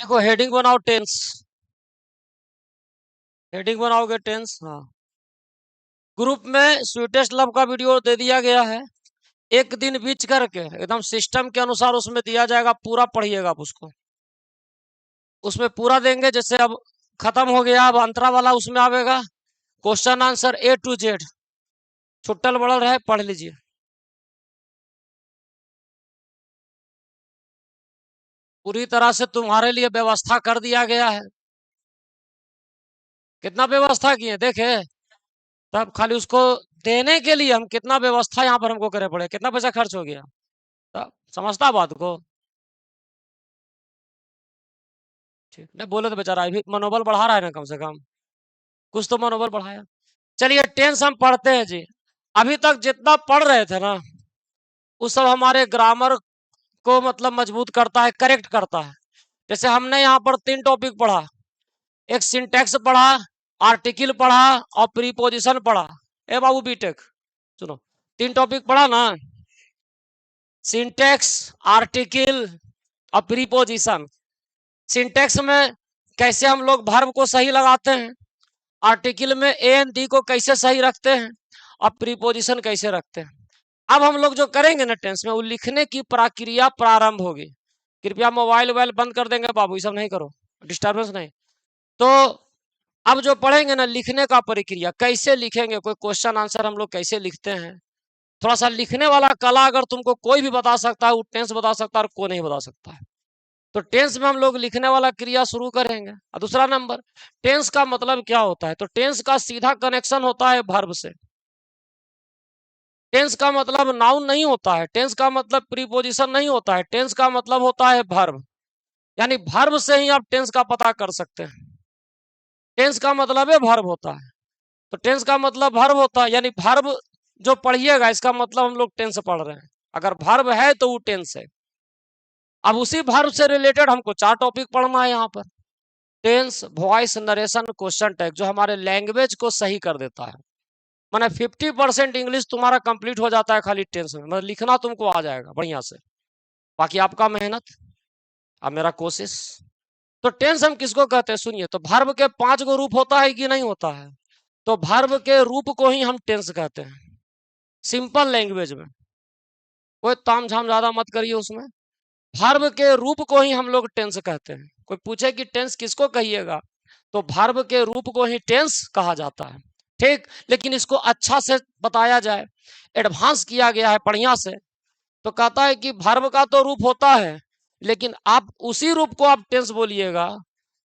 देखो हेडिंग बनाओ tense. Heading बनाओगे टेंस। हाँ, ग्रुप में स्वीटेस्ट लव का वीडियो दे दिया गया है। एक दिन बीच करके एकदम सिस्टम के अनुसार उसमें दिया जाएगा, पूरा पढ़िएगा आप उसको। उसमें पूरा देंगे, जैसे अब खत्म हो गया, अब अंतरा वाला उसमें आवेगा। Question answer A to Z, छुट्टल बड़ल है, पढ़ लीजिए। पूरी तरह से तुम्हारे लिए व्यवस्था कर दिया गया है। कितना व्यवस्था किए देखे, तब खाली उसको देने के लिए हम कितना व्यवस्था यहाँ पर हमको करे पड़े, कितना पैसा खर्च हो गया। तब समझता बात को। ठीक नहीं बोले तो बेचारा अभी मनोबल बढ़ा रहा है ना, कम से कम कुछ तो मनोबल बढ़ाया। चलिए टेंस हम पढ़ते हैं जी। अभी तक जितना पढ़ रहे थे ना, उस सब हमारे ग्रामर को मतलब मजबूत करता है, करेक्ट करता है। जैसे हमने यहाँ पर 3 टॉपिक पढ़ा। एक सिंटैक्स पढ़ा, आर्टिकल पढ़ा और प्रीपोजिशन पढ़ा। ए बाबू बीटेक सुनो, 3 टॉपिक पढ़ा ना, सिंटैक्स, आर्टिकल और प्रीपोजिशन। सिंटैक्स में कैसे हम लोग वर्ब को सही लगाते हैं, आर्टिकल में ए एन डी को कैसे सही रखते हैं, और प्रीपोजिशन कैसे रखते हैं। अब हम लोग जो करेंगे ना टेंस में, वो लिखने की प्रक्रिया प्रारंभ होगी। कृपया मोबाइल वोबाइल बंद कर देंगे बाबू, ये सब नहीं करो, डिस्टर्बेंस नहीं। तो अब जो पढ़ेंगे ना, लिखने का प्रक्रिया कैसे लिखेंगे, कोई क्वेश्चन आंसर हम लोग कैसे लिखते हैं, थोड़ा सा लिखने वाला कला अगर तुमको कोई भी बता सकता है, वो टेंस बता सकता है और कोई नहीं बता सकता है। तो टेंस में हम लोग लिखने वाला क्रिया शुरू करेंगे। और दूसरा नंबर, टेंस का मतलब क्या होता है, तो टेंस का सीधा कनेक्शन होता है वर्ब से। टेंस का मतलब नाउन नहीं होता है, टेंस का मतलब प्रीपोजिशन नहीं होता है, टेंस का मतलब होता है वर्ब। यानी वर्ब से ही आप टेंस का पता कर सकते हैं। टेंस का मतलब है वर्ब होता है, तो टेंस का मतलब वर्ब होता है, यानी वर्ब जो पढ़िएगा इसका मतलब हम लोग टेंस पढ़ रहे हैं। अगर वर्ब है तो वो टेंस है। अब उसी वर्ब से रिलेटेड हमको 4 टॉपिक पढ़ना है यहाँ पर। Tense, voice, narration, question tag, जो हमारे लैंग्वेज को सही कर देता है। माने 50% इंग्लिश तुम्हारा कंप्लीट हो जाता है खाली टेंस में, मतलब लिखना तुमको आ जाएगा बढ़िया से। बाकी आपका मेहनत, अब मेरा कोशिश। तो टेंस हम किसको कहते हैं सुनिए, तो वर्ब के 5 गो रूप होता है कि नहीं होता है, तो वर्ब के रूप को ही हम टेंस कहते हैं। सिंपल लैंग्वेज में कोई ताम झाम ज्यादा मत करिए उसमें। वर्ब के रूप को ही हम लोग टेंस कहते हैं। कोई पूछे कि टेंस किसको कहिएगा, तो वर्ब के रूप को ही टेंस कहा जाता है। ठीक, लेकिन इसको अच्छा से बताया जाए, एडवांस किया गया है बढ़िया से। तो कहता है कि वर्ब का तो रूप होता है, लेकिन आप उसी रूप को आप टेंस बोलिएगा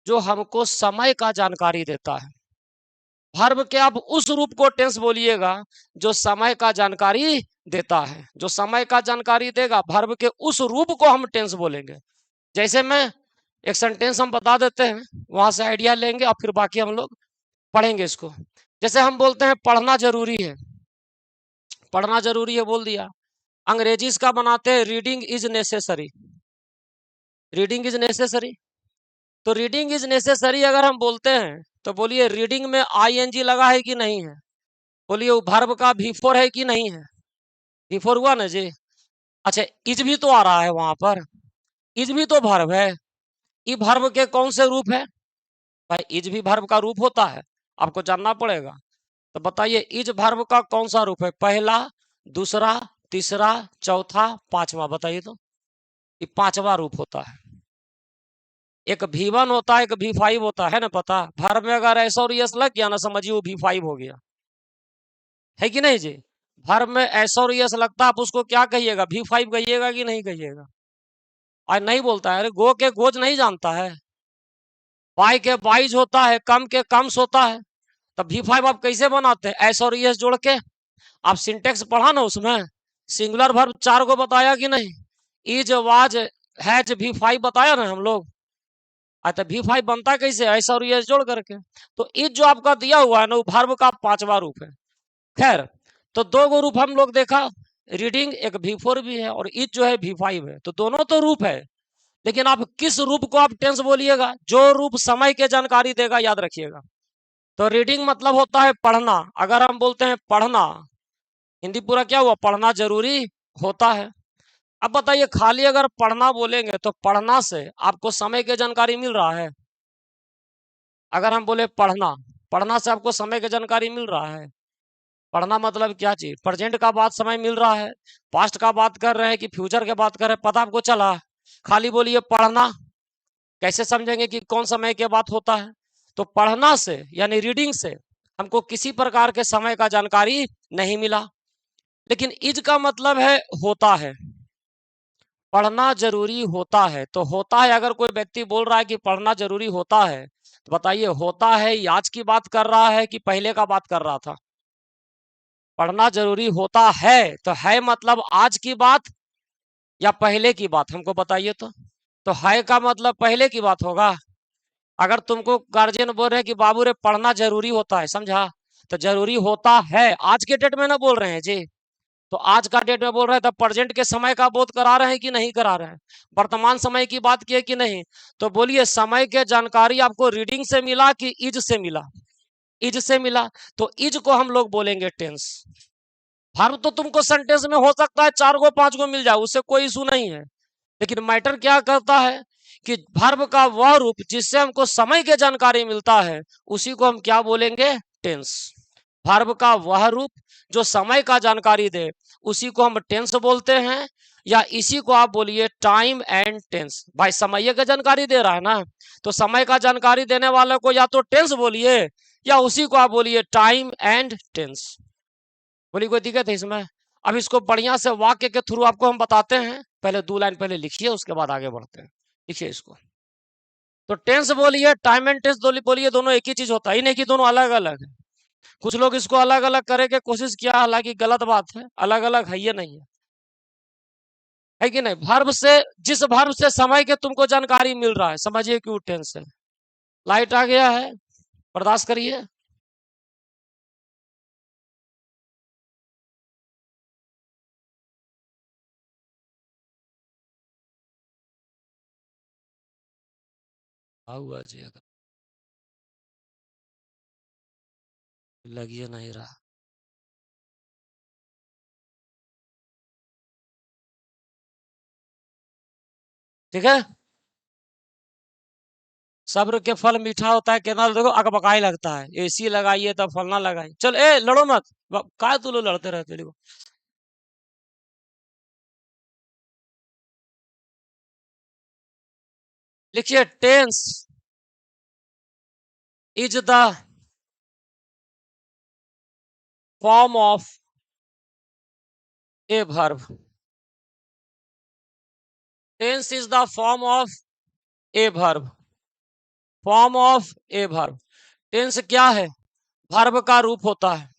जो हमको समय का जानकारी देता है। वर्ब के आप उस रूप को टेंस बोलिएगा जो समय का जानकारी देता है। जो समय का जानकारी देगा, वर्ब के उस रूप को हम टेंस बोलेंगे। जैसे मैं एक सेंटेंस हम बता देते हैं, वहां से आइडिया लेंगे और फिर बाकी हम लोग पढ़ेंगे इसको। जैसे हम बोलते हैं पढ़ना जरूरी है, पढ़ना जरूरी है बोल दिया। अंग्रेजी इसका बनाते हैं reading is necessary. Reading is necessary, तो रीडिंग इज नेसेसरी अगर हम बोलते हैं तो बोलिए रीडिंग में आईएनजी लगा है कि नहीं है, बोलिए वो वर्ब का V4 है कि नहीं है। V4 हुआ ना जी। अच्छा, इज भी तो आ रहा है वहां पर, इज भी तो वर्ब है। ई वर्ब के कौन से रूप है, भाई इज भी वर्ब का रूप होता है, आपको जानना पड़ेगा। तो बताइए इज वर्ब का कौन सा रूप है, पहला, दूसरा, तीसरा, चौथा, पांचवा, बताइए तो। ये पांचवा रूप होता है। एक V1 होता है, एक V5 होता है ना, पता वर्ब में अगर ऐसा और यस लग गया ना, समझिए वो V5 हो गया, है कि नहीं जी। वर्ब में ऐसा और यस लगता है, आप उसको क्या कहिएगा, V5 कहिएगा कि नहीं कहिएगा। और नहीं बोलता है, अरे गो के गोज नहीं जानता है, बाई के बाइज होता है, कम के कम्स होता है। तब V5 आप कैसे बनाते हैं, एस और यस जोड़ के। आप सिंटेक्स पढ़ा ना, उसमें सिंगुलर वर्ब 4 को बताया कि नहीं, इज, वाज, हैज, V5 बताया ना हम लोग। अच्छा, V5 बनता कैसे, ऐसा और यस जोड़ करके। तो इज जो आपका दिया हुआ है ना, वो वर्ब का पांचवा रूप है। खैर, तो 2 गो रूप हम लोग देखा, रीडिंग एक V4 भी है और इज जो है V5 है, तो दोनों तो रूप है। लेकिन आप किस रूप को आप टेंस बोलिएगा, जो रूप समय के जानकारी देगा, याद रखिएगा। तो रीडिंग मतलब होता है पढ़ना। अगर हम बोलते हैं पढ़ना, हिंदी पूरा क्या हुआ, पढ़ना जरूरी होता है। अब बताइए, खाली अगर पढ़ना बोलेंगे तो पढ़ना से आपको समय की जानकारी मिल रहा है? अगर हम बोले पढ़ना, पढ़ना से आपको समय की जानकारी मिल रहा है? पढ़ना मतलब क्या चीज? प्रेजेंट का बात समय मिल रहा है, पास्ट का बात कर रहे हैं कि फ्यूचर के बात कर रहे हैं, पता आपको चला? खाली बोलिए पढ़ना, कैसे समझेंगे कि कौन समय के बात होता है? तो पढ़ना से यानी रीडिंग से हमको किसी प्रकार के समय का जानकारी नहीं मिला। लेकिन इज का मतलब है होता है, पढ़ना जरूरी होता है। तो होता है, अगर कोई व्यक्ति बोल रहा है कि पढ़ना जरूरी होता है, तो बताइए होता है ये आज की बात कर रहा है कि पहले का बात कर रहा था? पढ़ना जरूरी होता है तो है मतलब आज की बात या पहले की बात, हमको बताइए तो है का मतलब पहले की बात होगा। अगर तुमको गार्जियन बोल रहे हैं कि बाबू रे पढ़ना जरूरी होता है, समझा, तो जरूरी होता है आज के डेट में ना बोल रहे हैं जी। तो आज का डेट में बोल रहे हैं, तो प्रेजेंट के समय का बोध करा रहे हैं कि नहीं करा रहे हैं? वर्तमान समय की बात की है कि नहीं? तो बोलिए समय के जानकारी आपको रीडिंग से मिला कि इज से मिला? इज से मिला। तो इज को हम लोग बोलेंगे टेंस। वर्ब तो तुमको सेंटेंस में हो सकता है 4 गो 5 गो मिल जाए, उससे कोई इशू नहीं है। लेकिन मैटर क्या करता है कि वर्ब का वह रूप जिससे हमको समय की जानकारी मिलता है, उसी को हम क्या बोलेंगे? टेंस। वर्ब का वह रूप जो समय का जानकारी दे, उसी को हम टेंस बोलते हैं। या इसी को आप बोलिए टाइम एंड टेंस। भाई समय का जानकारी दे रहा है ना, तो समय का जानकारी देने वाले को या तो टेंस बोलिए या उसी को आप बोलिए टाइम एंड टेंस। बोली कोई दिक्कत है इसमें? अब इसको बढ़िया से वाक्य के थ्रू आपको हम बताते हैं। पहले 2 लाइन पहले लिखिए, उसके बाद आगे बढ़ते हैं। लिखिए इसको। तो टेंस बोलिए, टाइम एंड टेंस बोलिए, दोनों एक ही चीज होता है, ही नहीं कि दोनों अलग अलग है। कुछ लोग इसको अलग अलग करे के कोशिश किया, हालांकि गलत बात है, अलग अलग है ये नहीं है कि नहीं? वर्ब से, जिस वर्ब से समय के तुमको जानकारी मिल रहा है, समझिए क्यों टेंस है। लाइट आ गया है, बर्दाश्त करिए। हुआ जी, अगर लगिए नहीं रहा। ठीक है, सब्र के फल मीठा होता है, कहना देखो अकबकाई लगता है। एसी लगाइए तब फलना लगाइए। चल ए लड़ो मत, काय तू लोग लड़ते रहते देखो। लिखिए tense is the form of a verb. Tense is the form of a verb. Form of a verb. Tense क्या है? वर्ब का रूप होता है।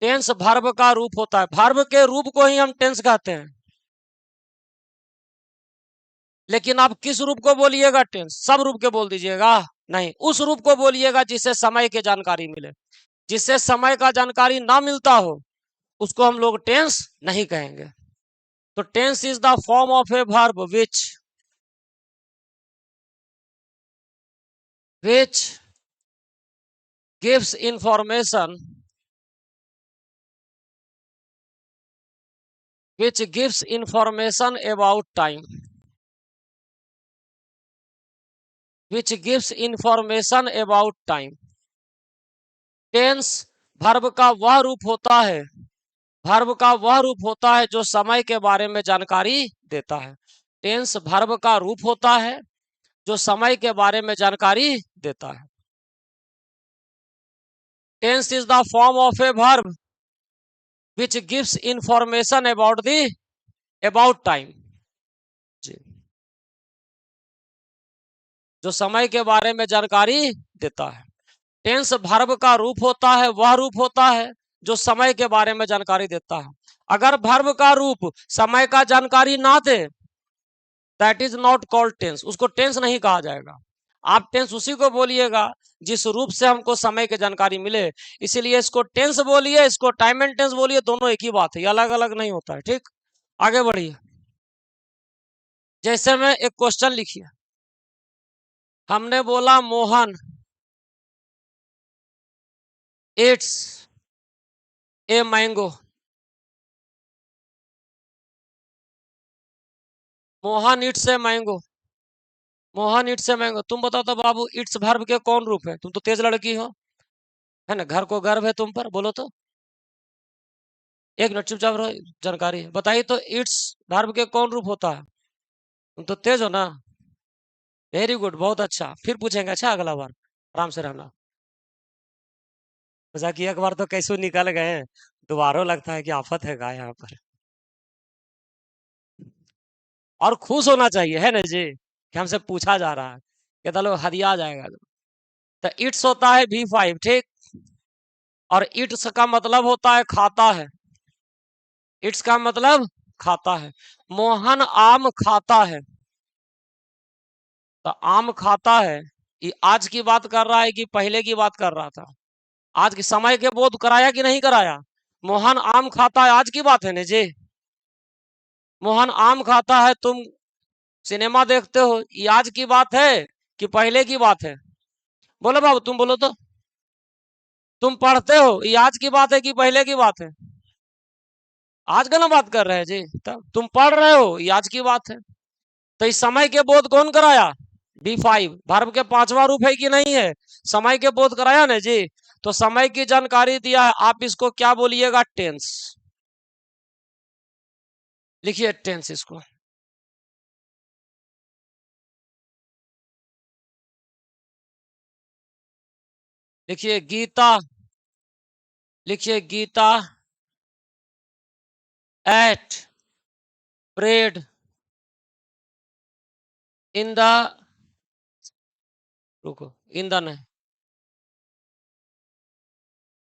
टेंस वर्ब का रूप होता है, वर्ब के रूप को ही हम टेंस कहते हैं। लेकिन आप किस रूप को बोलिएगा टेंस? सब रूप के बोल दीजिएगा? नहीं, उस रूप को बोलिएगा जिससे समय की जानकारी मिले। जिससे समय का जानकारी ना मिलता हो, उसको हम लोग टेंस नहीं कहेंगे। तो tense is the form of a verb which gives information, which gives information about time, which gives information about time। Tense verb का वह रूप होता है, वर्ब का वह रूप होता है जो समय के बारे में जानकारी देता है। टेंस वर्ब का रूप होता है जो समय के बारे में जानकारी देता है। Tense is the form of a verb which gives information about the about time. जी, जो समय के बारे में जानकारी देता है। टेंस वर्ब का रूप होता है, वह रूप होता है जो समय के बारे में जानकारी देता है। अगर वर्ब का रूप समय का जानकारी ना दे, that is not called tense, उसको टेंस नहीं कहा जाएगा। आप टेंस उसी को बोलिएगा जिस रूप से हमको समय की जानकारी मिले। इसीलिए इसको टेंस बोलिए, इसको टाइम एंड टेंस बोलिए, दोनों एक ही बात है, अलग अलग नहीं होता है। ठीक, आगे बढ़िए। जैसे में एक क्वेश्चन लिखिए, हमने बोला Mohan it's a mango. Mohan it's a mango. Mohan it's a mango. तुम बताओ तो बाबू, इट्स वर्ब के कौन रूप है? तुम तो तेज लड़की हो, है ना, घर को गर्व है तुम पर, बोलो तो। एक मिनट चुपचाप रहो, जानकारी है। बताइए तो, इट्स वर्ब के कौन रूप होता है? तुम तो तेज हो ना। वेरी गुड, बहुत अच्छा। फिर पूछेंगे, अच्छा अगला बार आराम से रहना। मजाक एक बार तो कैसे निकल गए, दोबारा लगता है कि आफत है गाय यहाँ पर। और खुश होना चाहिए, है ना जी, कि हमसे पूछा जा रहा है, कहता लो हदिया आ जाएगा। तो इट्स होता है V5, ठीक। और इट्स का मतलब होता है खाता है। इट्स का मतलब खाता है। मोहन आम खाता है। तो आम खाता है, ये आज की बात कर रहा है कि पहले की बात कर रहा था? आज के समय के बोध कराया कि नहीं कराया? मोहन आम खाता है, आज की बात है ना जी। मोहन आम खाता है, तुम सिनेमा देखते हो, ये आज की बात है कि पहले की बात है? बोलो बाबू, तुम बोलो तो। तुम पढ़ते हो, ये आज की बात है कि पहले की बात है? आज का ना बात कर रहे हैं जी। तब तुम पढ़ रहे हो, ये आज की बात है। तो इस समय के बोध कौन कराया? V5 वर्ब के पांचवा रूप है कि नहीं है? समय के बोध कराया ना जी। तो समय की जानकारी दिया है, आप इसको क्या बोलिएगा? टेंस। लिखिए टेंस इसको। लिखिए गीता। लिखिए Gita at prayed in the, रुको, इन द नहीं,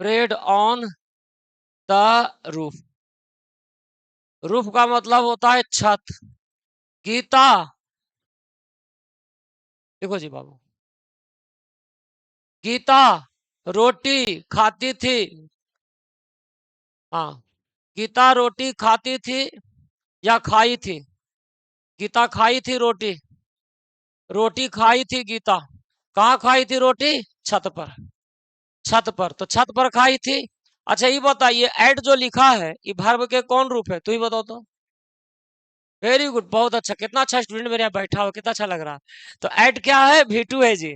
prayed on the roof. Roof का मतलब होता है छत। गीता, देखो जी बाबू, गीता रोटी खाती थी। हाँ, गीता रोटी खाती थी या खाई थी? गीता खाई थी रोटी। रोटी खाई थी गीता। कहाँ खाई थी रोटी? छत पर। छत पर, तो छत पर खाई थी। अच्छा ये बताइए, एट जो लिखा है, ये वर्ब के कौन रूप है? तू ही बताओ तो। वेरी गुड, बहुत अच्छा। कितना अच्छा स्टूडेंट मेरे यहाँ बैठा हो, कितना अच्छा लग रहा है। तो एट क्या है? V2 है जी।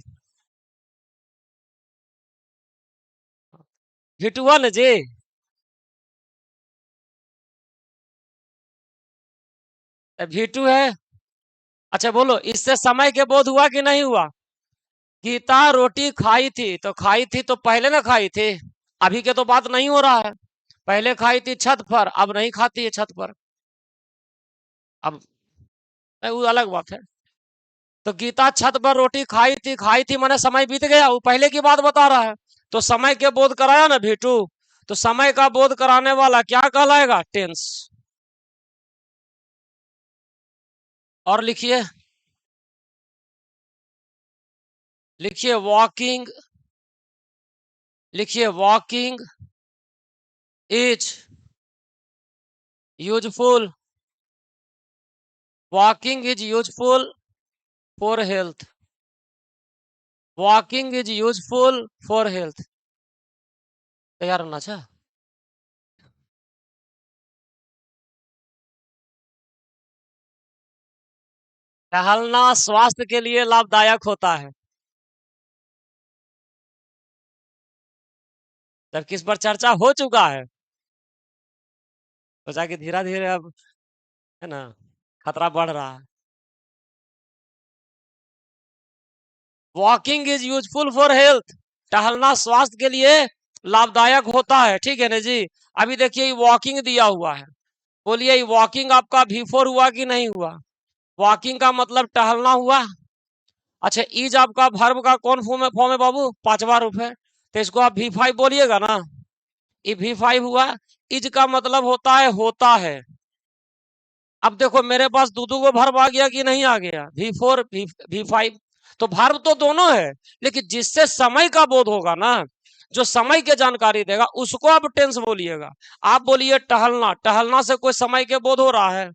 V2 हुआ ना जी। V2 है। अच्छा बोलो, इससे समय के बोध हुआ कि नहीं हुआ? गीता रोटी खाई थी, तो खाई थी तो पहले ना खाई थी, अभी के तो बात नहीं हो रहा है। पहले खाई थी छत पर, अब नहीं खाती है छत पर। अब वो अलग बात है। तो गीता छत पर रोटी खाई थी, खाई थी माने समय बीत गया, वो पहले की बात बता रहा है। तो समय के बोध कराया ना V2। तो समय का बोध कराने वाला क्या कहलाएगा? टेंस। और लिखिए, लिखिए वॉकिंग। लिखिए walking is useful. Walking is useful for health. Walking is useful for health. तैयार होना अच्छा। टहलना स्वास्थ्य के लिए लाभदायक होता है। जब किस पर चर्चा हो चुका है, तो जाके धीरे धीरे अब, है ना, खतरा बढ़ रहा है। Walking is useful for health. टहलना स्वास्थ्य के लिए लाभदायक होता है, ठीक है ना जी। अभी देखिए वॉकिंग दिया हुआ है, बोलिए वॉकिंग आपका V4 हुआ कि नहीं हुआ? वॉकिंग का मतलब टहलना हुआ। अच्छा, इज आपका वर्ब का कौन फॉर्म है बाबू? पांचवा रूप है। तो इसको आप V5 बोलिएगा ना। ये V5 हुआ। इज का मतलब होता है होता है। अब देखो मेरे पास दो दो को वर्ब आ गया कि नहीं आ गया? V4 V5। तो वर्ब तो दोनों है, लेकिन जिससे समय का बोध होगा ना, जो समय की जानकारी देगा, उसको आप टेंस बोलिएगा। आप बोलिए टहलना। टहलना से कोई समय के बोध हो रहा है?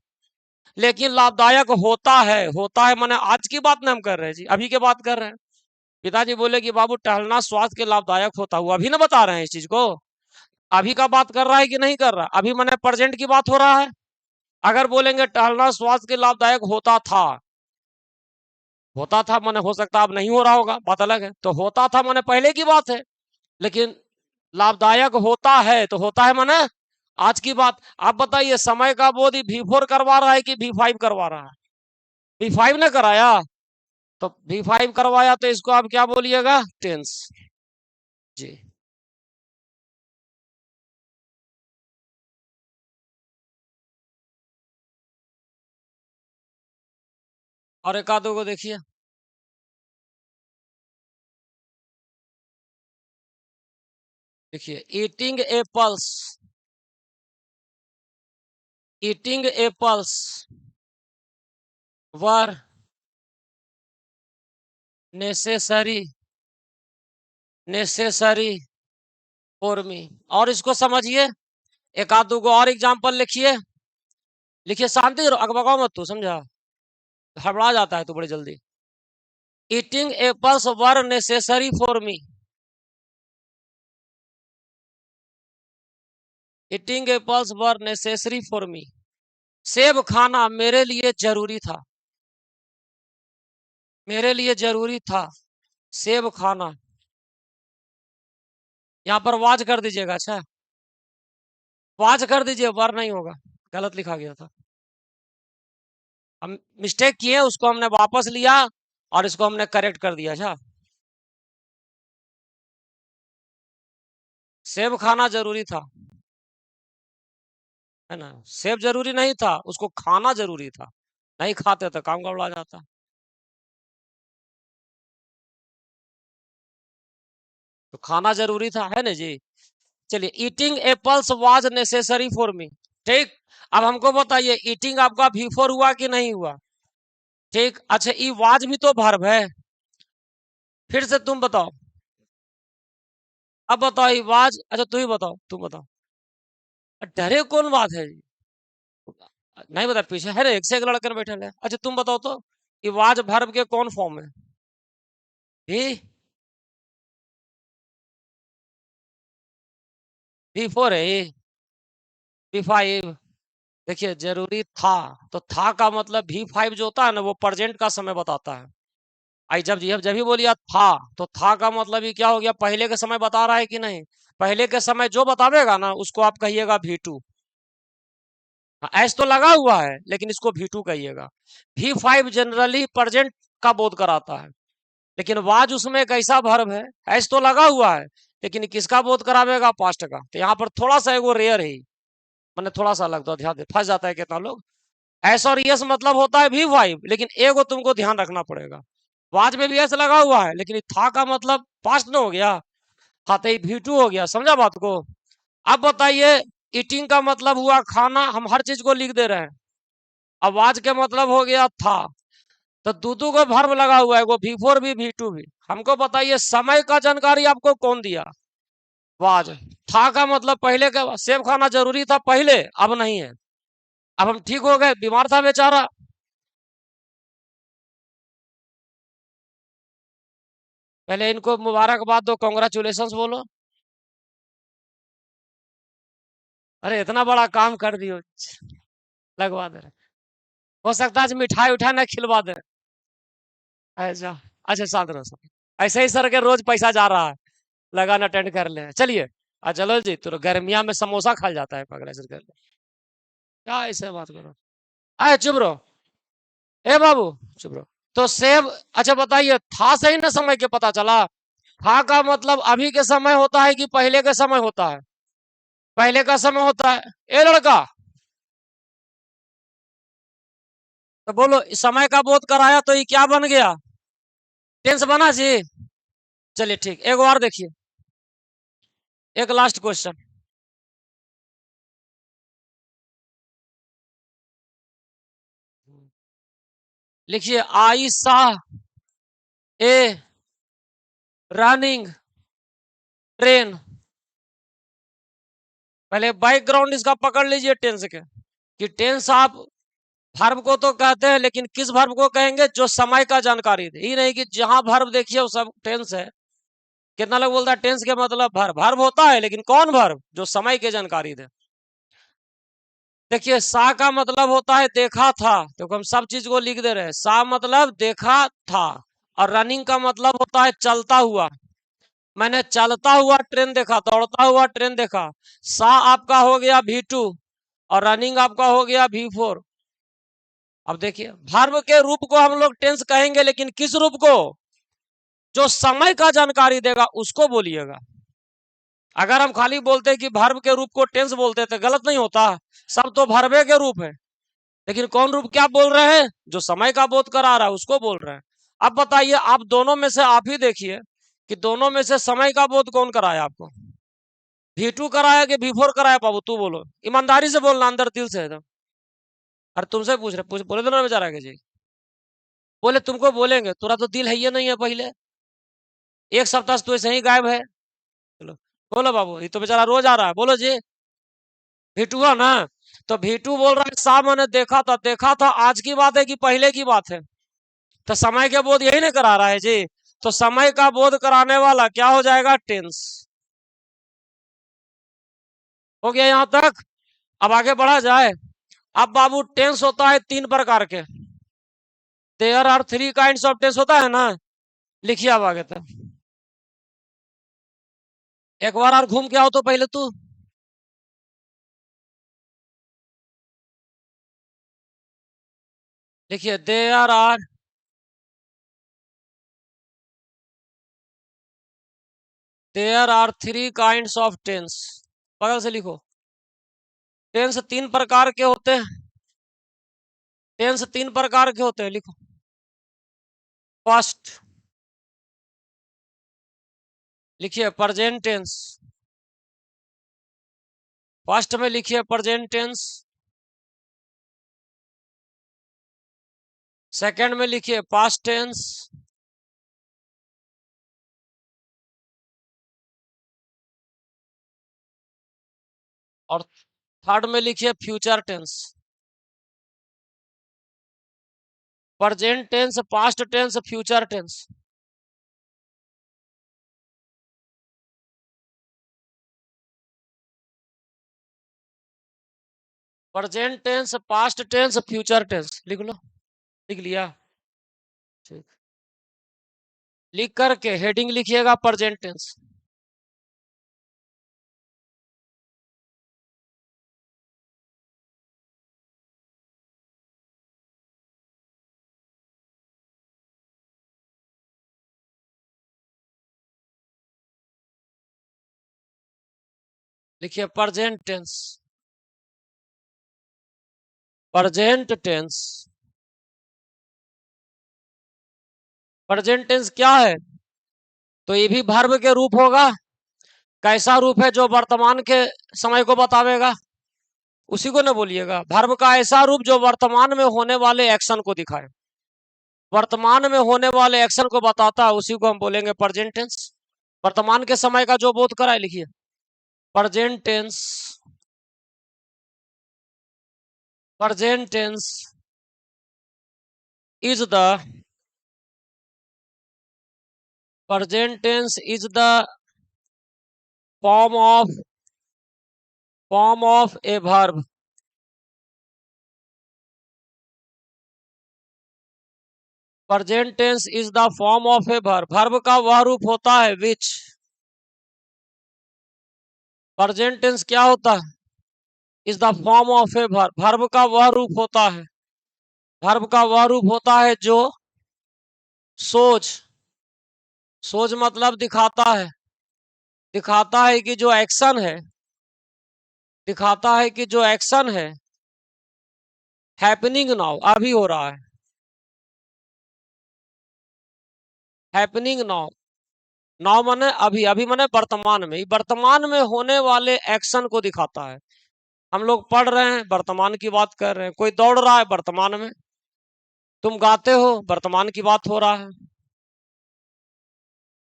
लेकिन लाभदायक होता है। होता है माने आज की बात ना हम कर रहे हैं जी, अभी की बात कर रहे हैं। पिताजी बोले कि बाबू टहलना स्वास्थ्य के लाभदायक होता हुआ, अभी ना बता रहे हैं इस चीज को। अभी का बात कर रहा है कि नहीं कर रहा? अभी माने प्रेजेंट की बात हो रहा है। अगर बोलेंगे टहलना स्वास्थ्य के लाभदायक होता था माने हो सकता अब नहीं हो रहा होगा, बात अलग है। तो होता था माने पहले की बात है, लेकिन लाभदायक होता है तो होता है माने आज की बात। आप बताइए समय का बोध V4 करवा रहा है कि V5 करवा रहा है? V5 ने कराया, तो V5 करवाया तो इसको आप क्या बोलिएगा? टेंस। जी। और एक आधो को देखिए। देखिए eating apples were necessary necessary for me. और इसको समझिए, एक आध दो को और एग्जाम्पल लिखिए। लिखिए, शांति करो, अकबकाओ मत तू, समझा? हड़बड़ा जाता है तू बड़ी जल्दी। Eating apples were necessary for me. Eating apples were necessary for me. सेब खाना मेरे लिए जरूरी था। मेरे लिए जरूरी था सेब खाना। यहाँ पर वाज कर दीजिएगा। अच्छा, वाज कर दीजिए, वर नहीं होगा, गलत लिखा गया था। हम मिस्टेक किए, उसको हमने वापस लिया और इसको हमने करेक्ट कर दिया। अच्छा, सेब खाना जरूरी था, है ना? सेब जरूरी नहीं था, उसको खाना जरूरी था। नहीं खाते तो काम गड़बड़ा जाता। तो खाना जरूरी था, है ना जी? चलिए, eating apples was necessary for me. ठीक। अब हमको बताइए, ईटिंग आपका V4 हुआ कि नहीं हुआ? ठीक। अच्छा, ई वाज भी तो वर्ब है। फिर से तुम बताओ। अब बताओ, ई वाज, अच्छा तू ही बताओ, तुम बताओ। डरे कौन बात है जी? नहीं बता, पीछे है ना एक से एक लड़के बैठे हैं। अच्छा तुम बताओ तो, ई वाज वर्ब के कौन फॉर्म है? भी V4 है ये, V5। देखिए, जरूरी था, तो था का मतलब V5 जो होता है ना, वो प्रेजेंट का समय बताता है। आई जब भी बोलिए था, तो था का मतलब ही क्या हो गया? पहले के समय बता रहा है कि नहीं? पहले के समय जो बतावेगा ना, उसको आप कहिएगा V2। एस तो लगा हुआ है, लेकिन इसको V2 कहिएगा। V5 जनरली प्रेजेंट का बोध कराता है, लेकिन वाज उसमें एक ऐसा वर्ब है, एस तो लगा हुआ है, लेकिन किसका बोध करावेगा? पास्ट का। तो यहाँ पर थोड़ा सा एगो रेयर है, मैंने थोड़ा सा अलग, तो ध्यान दे, फंस जाता है कितना लोग। एस और यस मतलब होता है V5, लेकिन एगो तुमको ध्यान रखना पड़ेगा, वाज में भी एस लगा हुआ है, लेकिन था का मतलब पास्ट न हो गया। हाँ, तो V2 हो गया, समझा बात को? अब बताइए, ईटिंग का मतलब हुआ खाना, हम हर चीज को लिख दे रहे हैं। आवाज के मतलब हो गया था, तो दूधू को भर्व लगा हुआ है, वो V4 भी V2 भी। हमको बताइए, समय का जानकारी आपको कौन दिया? वाज। था का मतलब पहले का, सेब खाना जरूरी था पहले, अब नहीं है। अब हम ठीक हो गए, बीमार था बेचारा। पहले इनको मुबारकबाद दो, कॉन्ग्रेचुलेशन बोलो। अरे इतना बड़ा काम कर दियो, लगवा दे रहे। हो सकता है आज मिठाई उठाई ना खिलवा दे। ऐसा। अच्छा, साथ रहो साथ। ऐसे ही सर के रोज पैसा जा रहा है, लगान अटेंड कर ले। चलिए, चलो जी, तो गर्मिया में समोसा खा जाता है पगला सर कर। क्या ऐसे बात करो? अरे चुप रहो, ए बाबू, चुप रहो। तो सेब, अच्छा बताइए, था सही ना समय के पता चला? था का मतलब अभी के समय होता है कि पहले के समय होता है? पहले का समय होता है। ए लड़का, तो बोलो, समय का बोध कराया तो ये क्या बन गया? टेंस बना जी। चलिए ठीक, एक और देखिए, एक लास्ट क्वेश्चन। लिखिए, आई साह ए रनिंग ट्रेन। पहले बैकग्राउंड इसका पकड़ लीजिए टेंस के, कि टेंस आप वर्ब को तो कहते हैं, लेकिन किस वर्ब को कहेंगे? जो समय का जानकारी दे। ये नहीं कि जहां वर्ब देखिए वो सब टेंस है। कितना लोग बोलता है टेंस के मतलब वर्ब, वर्ब होता है, लेकिन कौन वर्ब? जो समय की जानकारी दे। देखिए सा का मतलब होता है देखा था, तो हम सब चीज को लिख दे रहे हैं। सा मतलब देखा था, और रनिंग का मतलब होता है चलता हुआ। मैंने चलता हुआ ट्रेन देखा, दौड़ता हुआ ट्रेन देखा। सा आपका हो गया V2 और रनिंग आपका हो गया V4। अब देखिए वर्ब के रूप को हम लोग टेंस कहेंगे, लेकिन किस रूप को? जो समय का जानकारी देगा उसको बोलिएगा। अगर हम खाली बोलते कि वर्ब के रूप को टेंस बोलते तो गलत नहीं होता? सब तो वर्बे के रूप है, लेकिन कौन रूप क्या बोल रहे हैं? जो समय का बोध करा रहा है उसको बोल रहे हैं। अब बताइए, आप दोनों में से आप ही देखिए कि दोनों में से समय का बोध कौन कराया आपको? V2 कराया कि V4 कराया? बाबू तू बोलो, ईमानदारी से बोलना, अंदर दिल से एकदम। अरे तुमसे पूछ रहे, बोले तो ना बेचारा के जी। बोले तुमको बोलेंगे, तुरा तो दिल है ये नहीं है पहले, एक सप्ताह से तू ऐसे ही गायब है। चलो बोलो बाबू, ये तो बेचारा रोज आ रहा है, बोलो जी। V2 है ना? तो V2 बोल रहा है सा मैंने देखा था। देखा था आज की बात है कि पहले की बात है? तो समय के बोध यही नहीं करा रहा है जी। तो समय का बोध कराने वाला क्या हो जाएगा? टेंस। हो गया यहां तक? अब आगे बढ़ा जाए। अब बाबू टेंस होता है तीन प्रकार के। There are three kinds of tense होता है ना? लिखिए अब आगे तक। एक बार और घूम के आओ तो पहले तू। देखिए there are three kinds of tense. बगल से लिखो। टेंस तीन प्रकार के होते हैं। टेंस तीन प्रकार के होते हैं, लिखो। फर्स्ट लिखिए प्रेजेंट टेंस। फर्स्ट में लिखिए प्रेजेंट टेंस। सेकंड में लिखिए पास्ट टेंस। और थर्ड में लिखिए future tense. Present tense, past tense, future tense. Present tense, past tense, future tense लिख लो। लिख लिया? ठीक। लिख करके हेडिंग लिखिएगा प्रेजेंट टेंस। लिखिए present tense. Present tense. Present tense क्या है? तो ये भी वर्ब के रूप होगा। कैसा रूप है? जो वर्तमान के समय को बतावेगा, उसी को ना बोलिएगा। वर्ब का ऐसा रूप जो वर्तमान में होने वाले एक्शन को दिखाए, वर्तमान में होने वाले एक्शन को बताता है, उसी को हम बोलेंगे प्रेजेंट टेंस। वर्तमान के समय का जो बोध कराए, लिखिए present tense. Present tense is the present tense is the form of a verb. Present tense is the form of a verb. Verb का वह रूप होता है विच। प्रेजेंट टेंस क्या होता है? Is the form of a verb. Verb का वह रूप होता है। वर्ब का वह रूप होता है जो सोच। सोच मतलब दिखाता है। दिखाता है कि जो एक्शन है, दिखाता है कि जो एक्शन है हैपनिंग नाउ, अभी हो रहा है। Happening now. नाउ माने अभी, अभी माने वर्तमान में। वर्तमान में होने वाले एक्शन को दिखाता है। हम लोग पढ़ रहे हैं, वर्तमान की बात कर रहे हैं। कोई दौड़ रहा है, वर्तमान में। तुम गाते हो, वर्तमान की बात हो रहा है।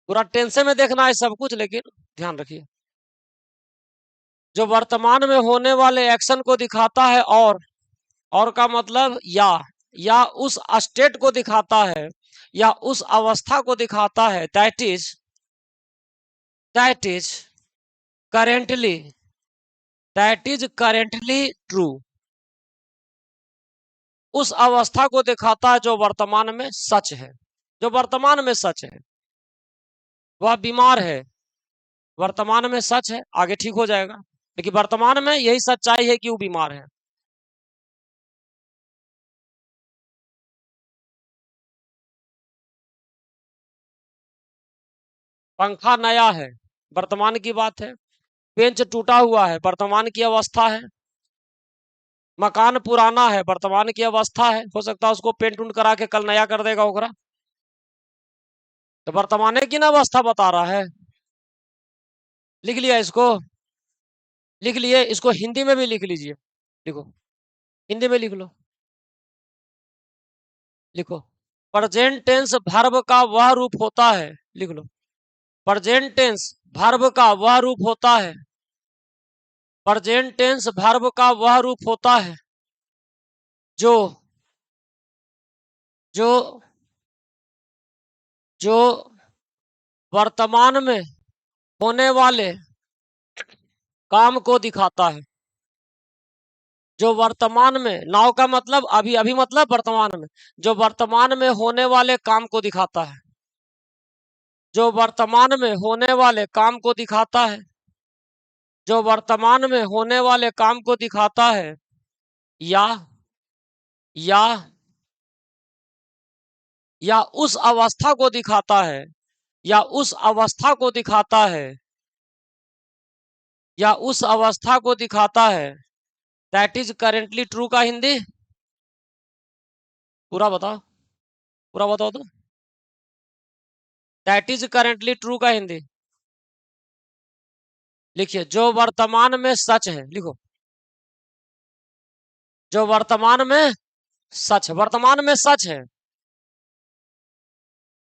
पूरा टेंशन में देखना है सब कुछ, लेकिन ध्यान रखिए जो वर्तमान में होने वाले एक्शन को दिखाता है। और का मतलब या उस स्टेट को दिखाता है, या उस अवस्था को दिखाता है। That is currently that is currently true. उस अवस्था को दिखाता है जो वर्तमान में सच है। जो वर्तमान में सच है, वह बीमार है, वर्तमान में सच है, आगे ठीक हो जाएगा, लेकिन वर्तमान में यही सच्चाई है कि वो बीमार है। पंखा नया है, वर्तमान की बात है। बेंच टूटा हुआ है, वर्तमान की अवस्था है। मकान पुराना है, वर्तमान की अवस्था है, हो सकता है उसको पेंट उंट करा के कल नया कर देगा ओकरा। तो वर्तमान की ना अवस्था बता रहा है। लिख लिया इसको, लिख लिए इसको, हिंदी में भी लिख लीजिए। लिखो, हिंदी में लिख लो, लिखो। प्रेजेंट टेंस वर्ब का वह रूप होता है, लिख लो। प्रेजेंट टेंस वर्ब का वह रूप होता है। प्रेजेंट टेंस वर्ब का वह रूप होता है जो जो जो वर्तमान में होने वाले काम को दिखाता है। जो वर्तमान में, नाउ का मतलब अभी, अभी मतलब वर्तमान में, जो वर्तमान में होने वाले काम को दिखाता है। जो वर्तमान में होने वाले काम को दिखाता है। जो वर्तमान में होने वाले काम को दिखाता है, या या या उस अवस्था को दिखाता है, या उस अवस्था को दिखाता है, या उस अवस्था को दिखाता है। दैट इज करेंटली ट्रू का हिंदी पूरा बताओ, पूरा बताओ तो। दैट इज करेंटली ट्रू का हिंदी लिखिए। जो वर्तमान में सच है, लिखो। जो वर्तमान में सच है, वर्तमान में सच है।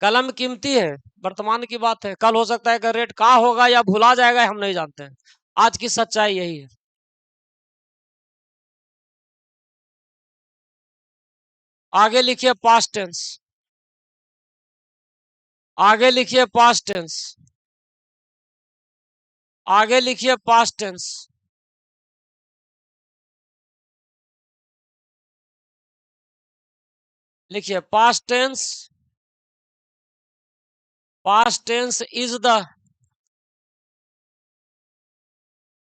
कलम कीमती है, वर्तमान की बात है। कल हो सकता है कि रेट कहाँ होगा या भुला जाएगा, हम नहीं जानते हैं। आज की सच्चाई यही है। आगे लिखिए पास्ट टेंस, आगे लिखिए पास्ट टेंस, आगे लिखिए पास्ट टेंस। लिखिए past tense, past tense is the,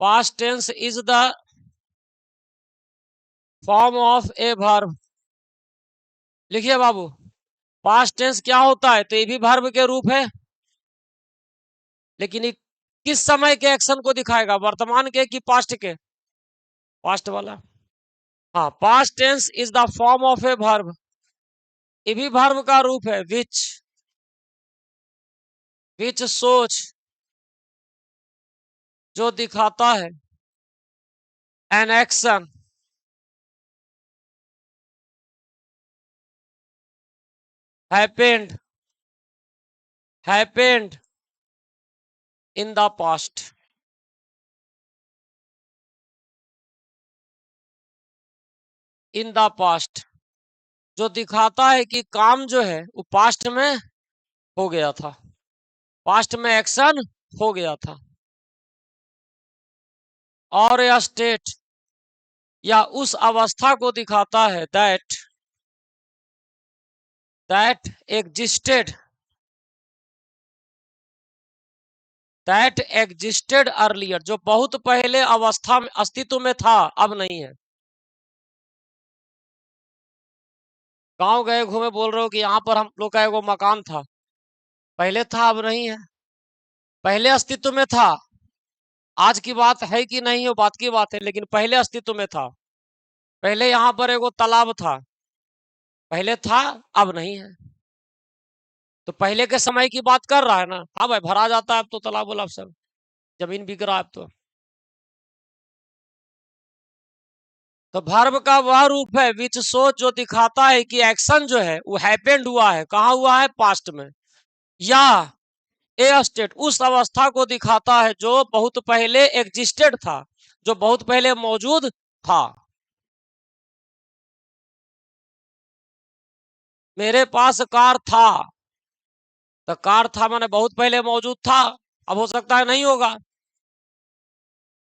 past tense is the form of a verb. लिखिए बाबू, पास्ट टेंस क्या होता है? तो ये भी वर्ब के रूप है, लेकिन ये किस समय के एक्शन को दिखाएगा? वर्तमान के कि पास्ट के? पास्ट वाला। हाँ, past tense is the form of a verb. ये भी वर्ब का रूप है। विच सोच, जो दिखाता है। An action, happened, happened in the past. In the past, जो दिखाता है कि काम जो है वो पास्ट में हो गया था, पास्ट में एक्शन हो गया था। और या स्टेट, या उस अवस्था को दिखाता है। That existed, that existed earlier, जो बहुत पहले अवस्था में, अस्तित्व में था, अब नहीं है। गांव गए घूमे, बोल रहे हो कि यहाँ पर हम लोग का एगो मकान था, पहले था अब नहीं है। पहले अस्तित्व में था, आज की बात है कि नहीं वो बात की बात है, लेकिन पहले अस्तित्व में था। पहले यहाँ पर एगो तालाब था, पहले था अब नहीं है। तो पहले के समय की बात कर रहा है ना। हाँ भाई, भरा जाता है अब तो तालाब वालाब सब, जमीन बिक रहा है अब तो। तो वर्ब का वह रूप है विच शो, जो दिखाता है कि एक्शन जो है वो हैपेंड हुआ है। कहाँ हुआ है? पास्ट में। या ए स्टेट, उस अवस्था को दिखाता है जो बहुत पहले एग्जिस्टेड था, जो बहुत पहले मौजूद था। मेरे पास कार था, तो कार था माने बहुत पहले मौजूद था, अब हो सकता है नहीं होगा।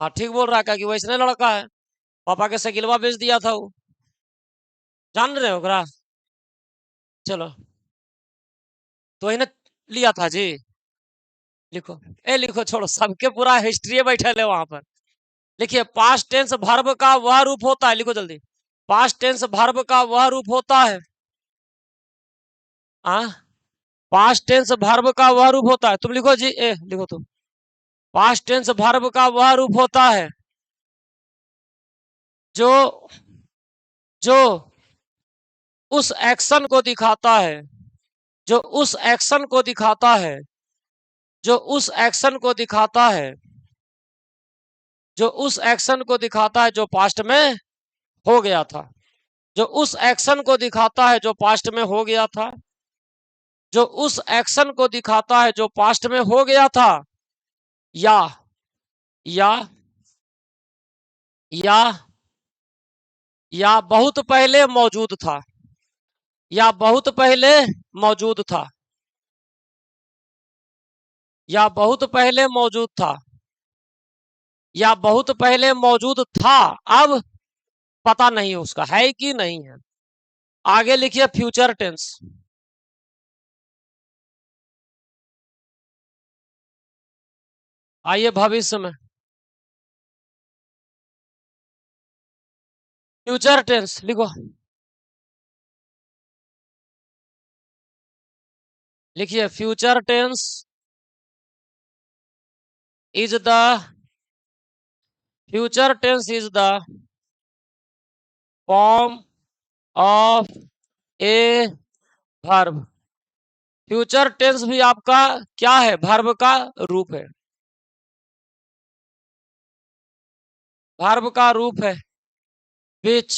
हाँ ठीक बोल रहा है, क्या कि वैसने लड़का है, पापा के साइकिलवा बेच दिया था वो। जान रहे हो ग्राफ? चलो, तो इन्हें लिया था जी। लिखो, लिखो, छोड़ो, सबके पूरा हिस्ट्री बैठे है वहां पर। लिखिए, पास्ट टेंस वर्ब का वह रूप होता है, लिखो जल्दी। पास्ट टेंस वर्ब का वह रूप होता है। पास्ट टेंस वर्ब का वह रूप होता है, तुम लिखो जी, लिखो तुम। पास्ट टेंस वर्ब का वह रूप होता है जो जो उस एक्शन को दिखाता है, जो उस एक्शन को दिखाता है, जो उस एक्शन को दिखाता है, जो उस एक्शन को दिखाता है जो पास्ट में हो गया था, जो उस एक्शन को दिखाता है जो पास्ट में हो गया था, जो उस एक्शन को दिखाता है जो पास्ट में हो गया था, या या या या बहुत पहले मौजूद था, या बहुत पहले मौजूद था, या बहुत पहले मौजूद था, या बहुत पहले मौजूद था, अब पता नहीं उसका है कि नहीं है। आगे लिखिए फ्यूचर टेंस। आइए भविष्य में, फ्यूचर टेंस लिखो। लिखिए, future tense is the future tense is the form of a verb. Future tense भी आपका क्या है? वर्ब का रूप है, वर्ब का रूप है। विच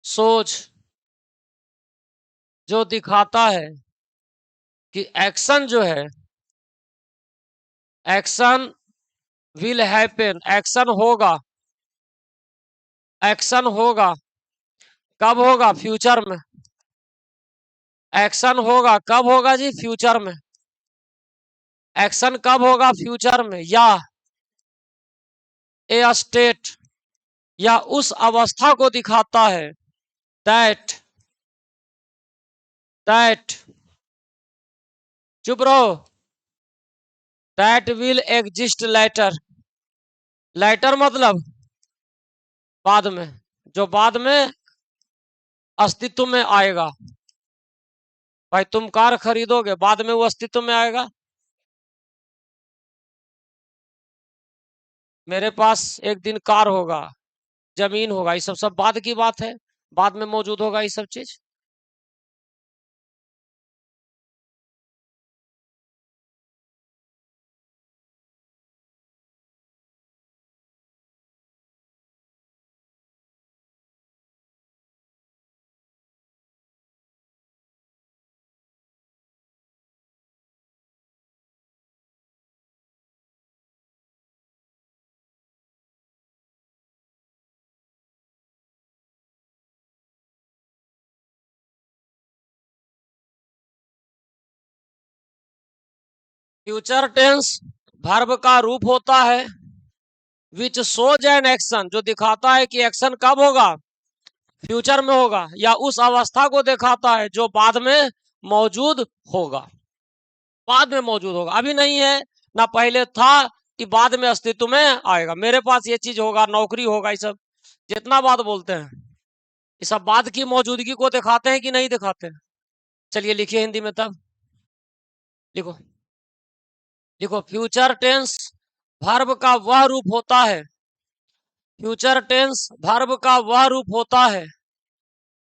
सोच, जो दिखाता है कि एक्शन जो है, एक्शन विल हैपन, एक्शन होगा, एक्शन होगा, कब होगा? फ्यूचर में। एक्शन होगा कब होगा जी? फ्यूचर में। एक्शन कब होगा? फ्यूचर में। या ए स्टेट, या उस अवस्था को दिखाता है, दैट दैट चुप रहो, that will exist later. Later मतलब बाद में, जो बाद में अस्तित्व में आएगा। भाई तुम कार खरीदोगे, बाद में वो अस्तित्व में आएगा। मेरे पास एक दिन कार होगा, जमीन होगा, ये सब सब बाद की बात है, बाद में मौजूद होगा ये सब चीज। फ्यूचर टेंस वर्ब का रूप होता है विच शोज एन एक्शन, जो दिखाता है कि एक्शन कब होगा? फ्यूचर में होगा, या उस अवस्था को दिखाता है जो बाद में मौजूद होगा। बाद में मौजूद होगा, अभी नहीं है, ना पहले था, कि बाद में अस्तित्व में आएगा। मेरे पास ये चीज होगा, नौकरी होगा, ये सब जितना बात बोलते हैं, ये सब बाद की मौजूदगी को दिखाते हैं कि नहीं दिखाते हैं? चलिए लिखिए हिंदी में तब। लिखो, लिखो, फ्यूचर टेंस वर्ब का वह रूप होता है, फ्यूचर टेंस वर्ब का वह रूप होता है,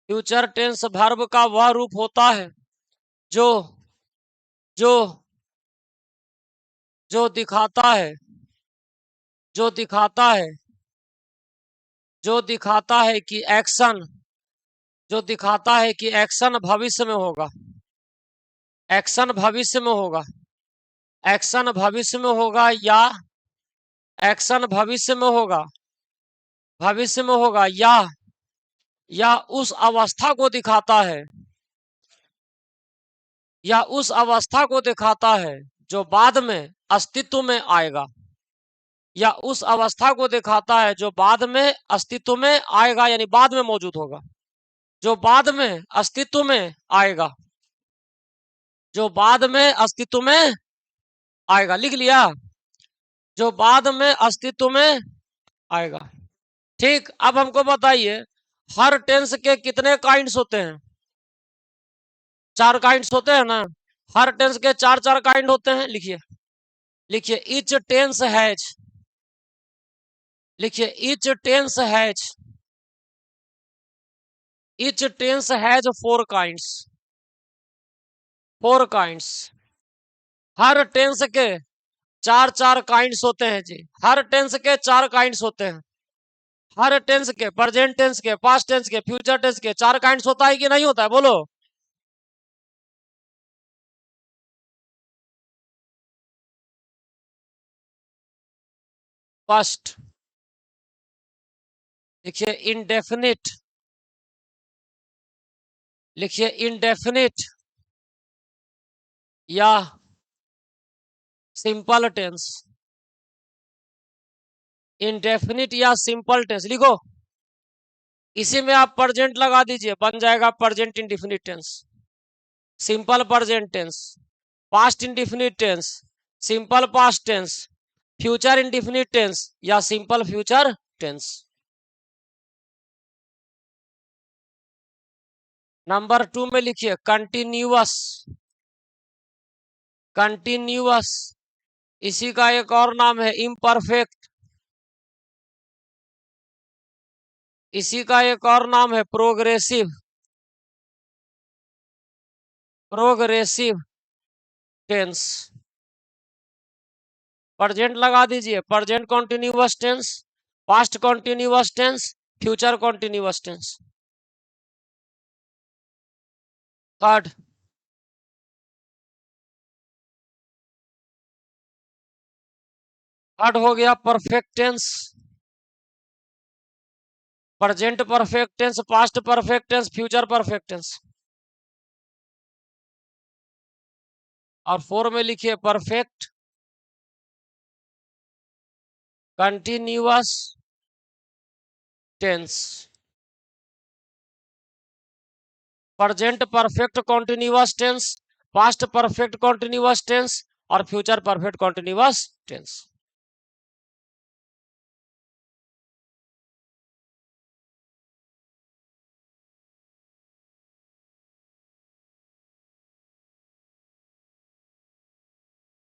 फ्यूचर टेंस वर्ब का वह रूप होता है जो जो जो दिखाता है, जो दिखाता है, जो दिखाता है कि एक्शन, जो दिखाता है कि एक्शन भविष्य में होगा, एक्शन भविष्य में होगा, एक्शन भविष्य में होगा, या एक्शन भविष्य में होगा, भविष्य में होगा, या उस अवस्था को दिखाता है, या उस अवस्था को दिखाता है जो बाद में अस्तित्व में आएगा। या उस अवस्था को दिखाता है जो बाद में अस्तित्व में आएगा, यानी बाद में मौजूद होगा, जो बाद में अस्तित्व में आएगा, जो बाद में अस्तित्व में आएगा। लिख लिया? जो बाद में अस्तित्व में आएगा। ठीक, अब हमको बताइए हर टेंस के कितने काइंड्स होते हैं? 4 काइंड्स होते हैं ना। हर टेंस के 4 काइंड होते हैं। लिखिए, लिखिए ईच टेंस हैज, लिखिए each tense has, each tense has 4 kinds, 4 kinds. हर टेंस के 4 काइंड्स होते हैं जी। हर टेंस के 4 काइंड्स होते हैं। हर टेंस के, प्रेजेंट टेंस के, पास्ट टेंस के, फ्यूचर टेंस के 4 काइंड्स होता है कि नहीं होता है? बोलो। फर्स्ट लिखिए इनडेफिनिट, लिखिए इनडेफिनिट या सिंपल टेंस, इनडेफिनिट या सिंपल टेंस लिखो। इसी में आप प्रेजेंट लगा दीजिए, बन जाएगा present indefinite tense, simple present tense, past indefinite tense, simple past tense, future indefinite tense या सिंपल फ्यूचर टेंस। नंबर 2 में लिखिए कंटिन्यूअस, कंटिन्यूअस, इसी का एक और नाम है इम्परफेक्ट, इसी का एक और नाम है प्रोग्रेसिव, प्रोग्रेसिव टेंस। प्रेजेंट लगा दीजिए, present continuous tense, past continuous tense, future continuous tense. Third, third हो गया perfect tense, present perfect tense, past perfect tense, future perfect tense. और 4 में लिखिए perfect continuous tense, present perfect continuous tense, past perfect continuous tense और future perfect continuous tense.